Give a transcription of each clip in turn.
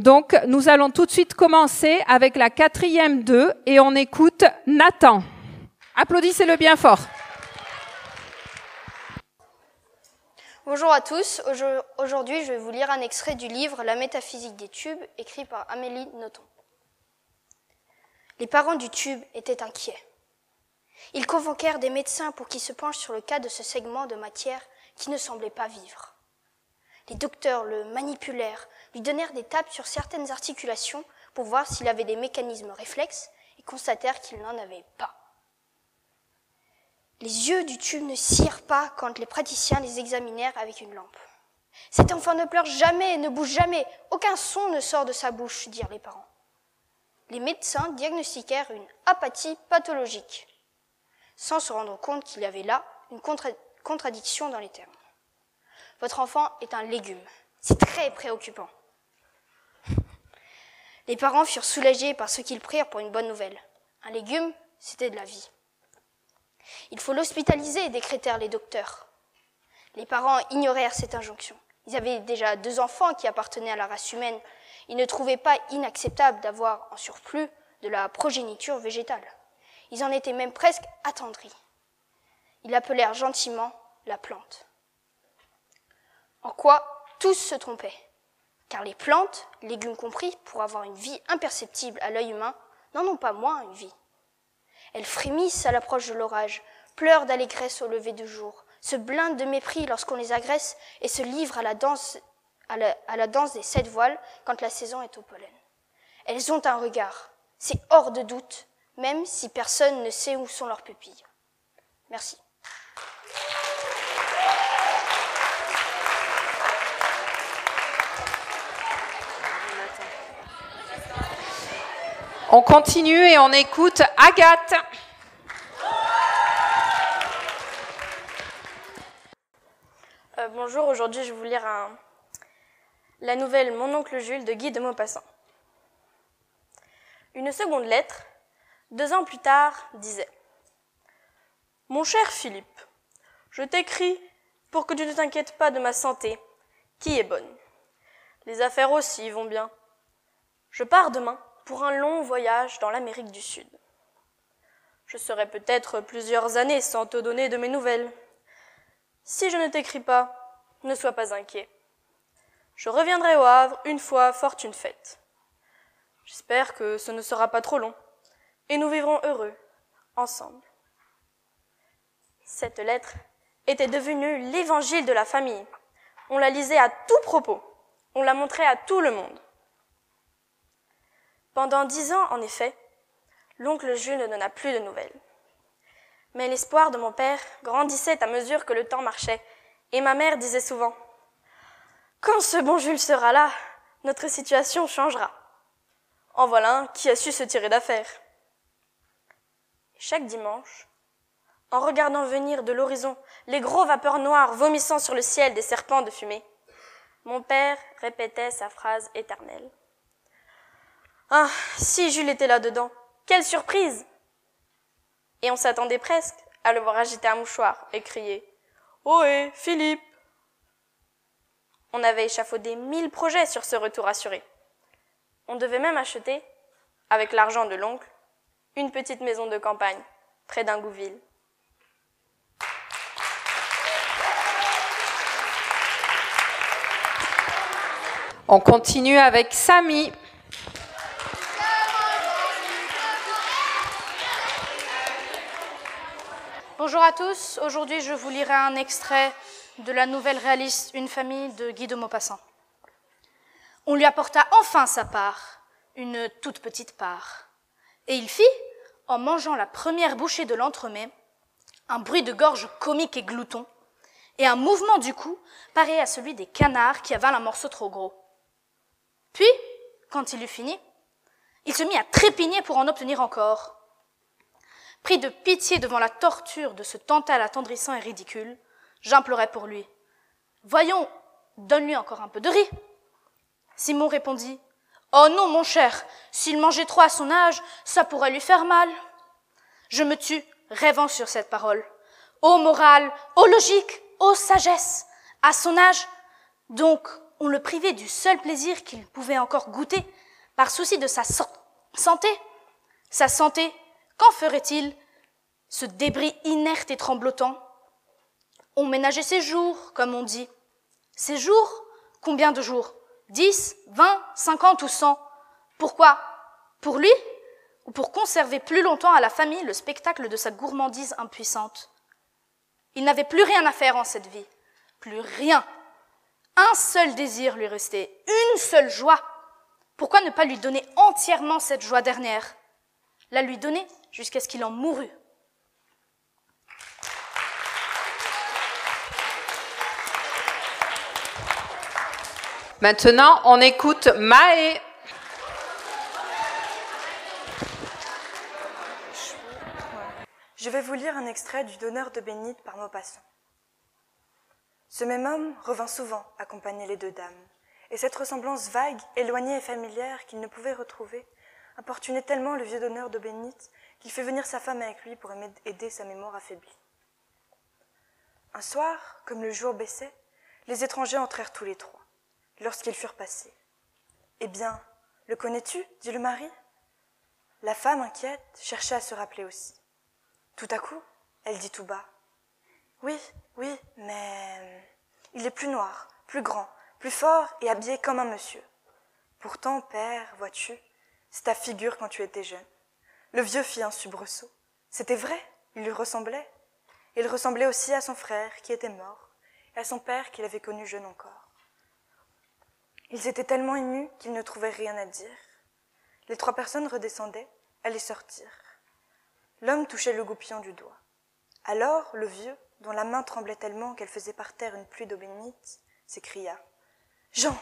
Donc, nous allons tout de suite commencer avec la 4e 2 et on écoute Nathan. Applaudissez-le bien fort. Bonjour à tous. Aujourd'hui, je vais vous lire un extrait du livre La métaphysique des tubes, écrit par Amélie Nothomb. Les parents du tube étaient inquiets. Ils convoquèrent des médecins pour qu'ils se penchent sur le cas de ce segment de matière qui ne semblait pas vivre. Les docteurs le manipulèrent, lui donnèrent des tapes sur certaines articulations pour voir s'il avait des mécanismes réflexes et constatèrent qu'il n'en avait pas. Les yeux du tube ne scirent pas quand les praticiens les examinèrent avec une lampe. « Cet enfant ne pleure jamais, ne bouge jamais, aucun son ne sort de sa bouche », dirent les parents. Les médecins diagnostiquèrent une apathie pathologique, sans se rendre compte qu'il y avait là une contradiction dans les termes. Votre enfant est un légume. C'est très préoccupant. Les parents furent soulagés par ce qu'ils prirent pour une bonne nouvelle. Un légume, c'était de la vie. Il faut l'hospitaliser, décrétèrent les docteurs. Les parents ignorèrent cette injonction. Ils avaient déjà 2 enfants qui appartenaient à la race humaine. Ils ne trouvaient pas inacceptable d'avoir en surplus de la progéniture végétale. Ils en étaient même presque attendris. Ils l'appelèrent gentiment la plante. En quoi tous se trompaient, car les plantes, légumes compris, pour avoir une vie imperceptible à l'œil humain, n'en ont pas moins une vie. Elles frémissent à l'approche de l'orage, pleurent d'allégresse au lever du jour, se blindent de mépris lorsqu'on les agresse et se livrent à la danse des 7 voiles quand la saison est au pollen. Elles ont un regard, c'est hors de doute, même si personne ne sait où sont leurs pupilles. Merci. On continue et on écoute Agathe. Bonjour, aujourd'hui je vais vous lire la nouvelle Mon oncle Jules de Guy de Maupassant. Une seconde lettre, 2 ans plus tard, disait « Mon cher Philippe, je t'écris pour que tu ne t'inquiètes pas de ma santé, qui est bonne. Les affaires aussi vont bien. Je pars demain pour un long voyage dans l'Amérique du Sud. Je serai peut-être plusieurs années sans te donner de mes nouvelles. Si je ne t'écris pas, ne sois pas inquiet. Je reviendrai au Havre une fois fortune faite. J'espère que ce ne sera pas trop long, et nous vivrons heureux, ensemble. » Cette lettre était devenue l'évangile de la famille. On la lisait à tout propos, on la montrait à tout le monde. Pendant 10 ans, en effet, l'oncle Jules ne donna plus de nouvelles. Mais l'espoir de mon père grandissait à mesure que le temps marchait, et ma mère disait souvent « Quand ce bon Jules sera là, notre situation changera. » En voilà un qui a su se tirer d'affaire. Chaque dimanche, en regardant venir de l'horizon les gros vapeurs noires vomissant sur le ciel des serpents de fumée, mon père répétait sa phrase éternelle. « Ah, si Jules était là-dedans, quelle surprise !» Et on s'attendait presque à le voir agiter un mouchoir et crier « Ohé, Philippe !» On avait échafaudé 1000 projets sur ce retour assuré. On devait même acheter, avec l'argent de l'oncle, une petite maison de campagne près d'Ingouville. On continue avec Samy. Bonjour à tous, aujourd'hui je vous lirai un extrait de la nouvelle réaliste Une famille de Guy de Maupassant. On lui apporta enfin sa part, une toute petite part, et il fit, en mangeant la première bouchée de l'entremets, un bruit de gorge comique et glouton, et un mouvement du cou pareil à celui des canards qui avalent un morceau trop gros. Puis, quand il eut fini, il se mit à trépigner pour en obtenir encore. Pris de pitié devant la torture de ce Tantale attendrissant et ridicule, j'implorai pour lui. « Voyons, donne-lui encore un peu de riz. » Simon répondit. « Oh non, mon cher, s'il mangeait trop à son âge, ça pourrait lui faire mal. » Je me tus, rêvant sur cette parole. Ô morale, ô logique, ô sagesse, à son âge, donc on le privait du seul plaisir qu'il pouvait encore goûter, par souci de sa santé. Sa santé, qu'en ferait-il, ce débris inerte et tremblotant? On ménageait ses jours, comme on dit. Ses jours? Combien de jours? 10, 20, 50 ou 100? Pourquoi? Pour lui? Ou pour conserver plus longtemps à la famille le spectacle de sa gourmandise impuissante? Il n'avait plus rien à faire en cette vie. Plus rien. Un seul désir lui restait, une seule joie. Pourquoi ne pas lui donner entièrement cette joie dernière? La lui donner jusqu'à ce qu'il en mourût. Maintenant, on écoute Maë. Je vais vous lire un extrait du Donneur d'eau bénite par Maupassant. Ce même homme revint souvent accompagner les deux dames, et cette ressemblance vague, éloignée et familière qu'il ne pouvait retrouver, importunait tellement le vieux donneur d'eau bénite qu'il fait venir sa femme avec lui pour aider sa mémoire affaiblie. Un soir, comme le jour baissait, les étrangers entrèrent tous les trois. Lorsqu'ils furent passés. « Eh bien, le connais-tu » dit le mari. La femme, inquiète, cherchait à se rappeler aussi. Tout à coup, elle dit tout bas. « Oui, oui, mais il est plus noir, plus grand, plus fort et habillé comme un monsieur. Pourtant, père, vois-tu, c'est ta figure quand tu étais jeune. » Le vieux fit un soubresaut. C'était vrai, il lui ressemblait. Il ressemblait aussi à son frère qui était mort et à son père qu'il avait connu jeune encore. Ils étaient tellement émus qu'ils ne trouvaient rien à dire. Les trois personnes redescendaient, allaient sortir. L'homme touchait le goupillon du doigt. Alors le vieux, dont la main tremblait tellement qu'elle faisait par terre une pluie d'eau bénite, s'écria « Jean !»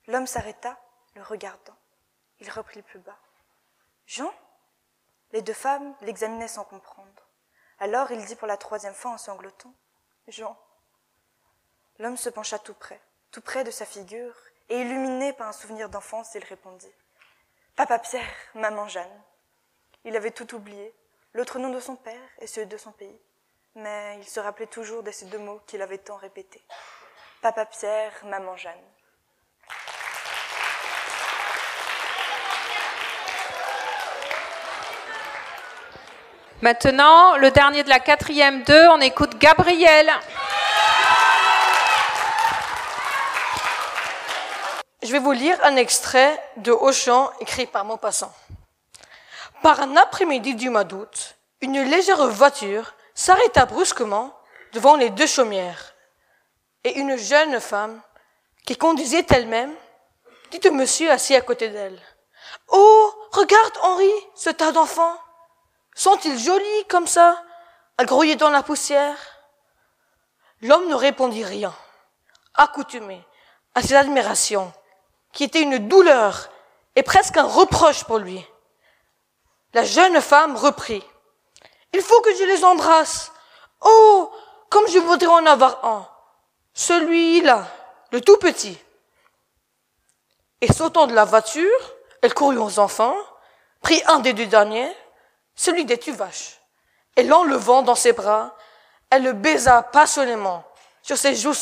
L'homme s'arrêta, le regardant. Il reprit plus bas. « Jean ?» Les deux femmes l'examinaient sans comprendre. Alors il dit pour la troisième fois en sanglotant « Jean !» L'homme se pencha tout près de sa figure, et illuminé par un souvenir d'enfance, il répondit « Papa Pierre, maman Jeanne ». Il avait tout oublié, l'autre nom de son père et celui de son pays, mais il se rappelait toujours de ces deux mots qu'il avait tant répétés. « Papa Pierre, maman Jeanne ». Maintenant, le dernier de la 4e 2, on écoute Gabriel. Je vais vous lire un extrait de Auchan écrit par Maupassant. Par un après-midi du mois d'août, une légère voiture s'arrêta brusquement devant les deux chaumières et une jeune femme qui conduisait elle-même dit au monsieur assis à côté d'elle. « Oh, regarde Henri, ce tas d'enfants. Sont-ils jolis comme ça, à grouiller dans la poussière ?» L'homme ne répondit rien, accoutumé à cette admiration qui était une douleur et presque un reproche pour lui. La jeune femme reprit. « Il faut que je les embrasse. Oh, comme je voudrais en avoir un. Celui-là, le tout petit. » Et sautant de la voiture, elle courut aux enfants, prit un des deux derniers, celui des tuvaches, et l'enlevant dans ses bras, elle le baisa passionnément sur ses joues